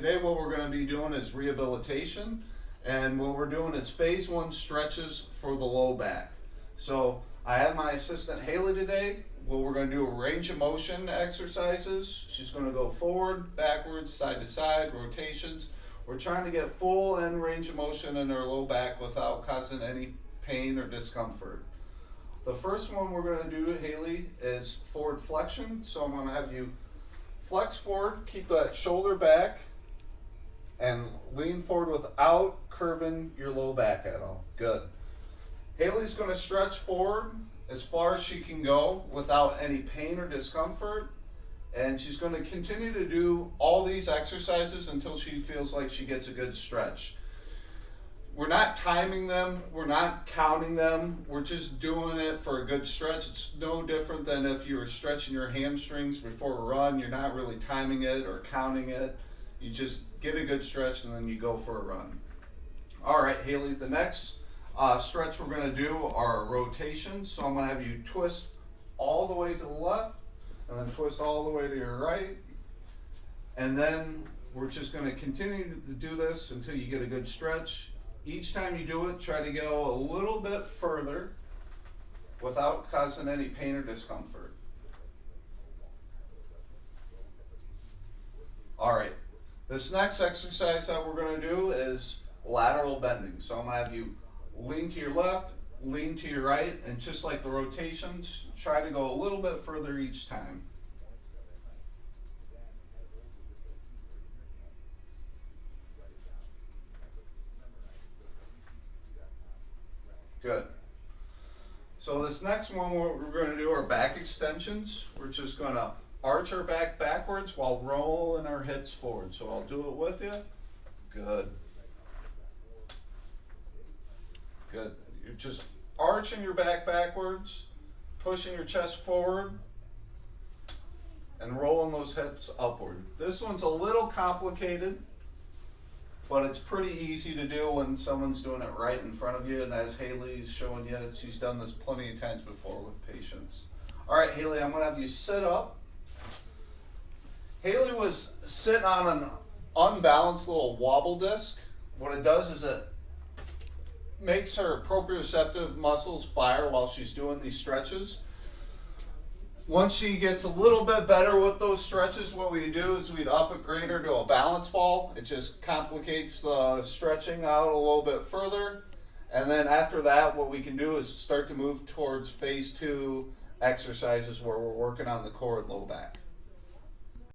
today what we're going to be doing is rehabilitation, and what we're doing is phase 1 stretches for the low back. So I have my assistant Haley today. Well, we're going to do a range of motion exercises. She's going to go forward, backwards, side to side, rotations. We're trying to get full end range of motion in her low back without causing any pain or discomfort. The first one we're going to do, Haley, is forward flexion. So I'm going to have you flex forward, keep that shoulder back, and lean forward without curving your low back at all. Good. Haley's going to stretch forward as far as she can go without any pain or discomfort, and she's going to continue to do all these exercises until she feels like she gets a good stretch. We're not timing them, we're not counting them, we're just doing it for a good stretch. It's no different than if you were stretching your hamstrings before a run. You're not really timing it or counting it. You just get a good stretch and then you go for a run. All right, Haley, the next stretch we're going to do are rotations. So I'm going to have you twist all the way to the left and then twist all the way to your right. And then we're just going to continue to do this until you get a good stretch. Each time you do it, try to go a little bit further without causing any pain or discomfort. All right, this next exercise that we're going to do is lateral bending. So I'm going to have you lean to your left, lean to your right, and just like the rotations, try to go a little bit further each time. Good. So this next one, what we're going to do are back extensions. We're just going to arch our back backwards while rolling our hips forward. So I'll do it with you. Good. Good. You're just arching your back backwards, pushing your chest forward, and rolling those hips upward. This one's a little complicated, but it's pretty easy to do when someone's doing it right in front of you. And as Haley's showing you, she's done this plenty of times before with patients. All right, Haley, I'm going to have you sit up. Haley was sitting on an unbalanced little wobble disc. What it does is it makes her proprioceptive muscles fire while she's doing these stretches. Once she gets a little bit better with those stretches, what we do is we'd upgrade her to a balance ball. It just complicates the stretching out a little bit further. And then after that, what we can do is start to move towards phase 2 exercises where we're working on the core and low back.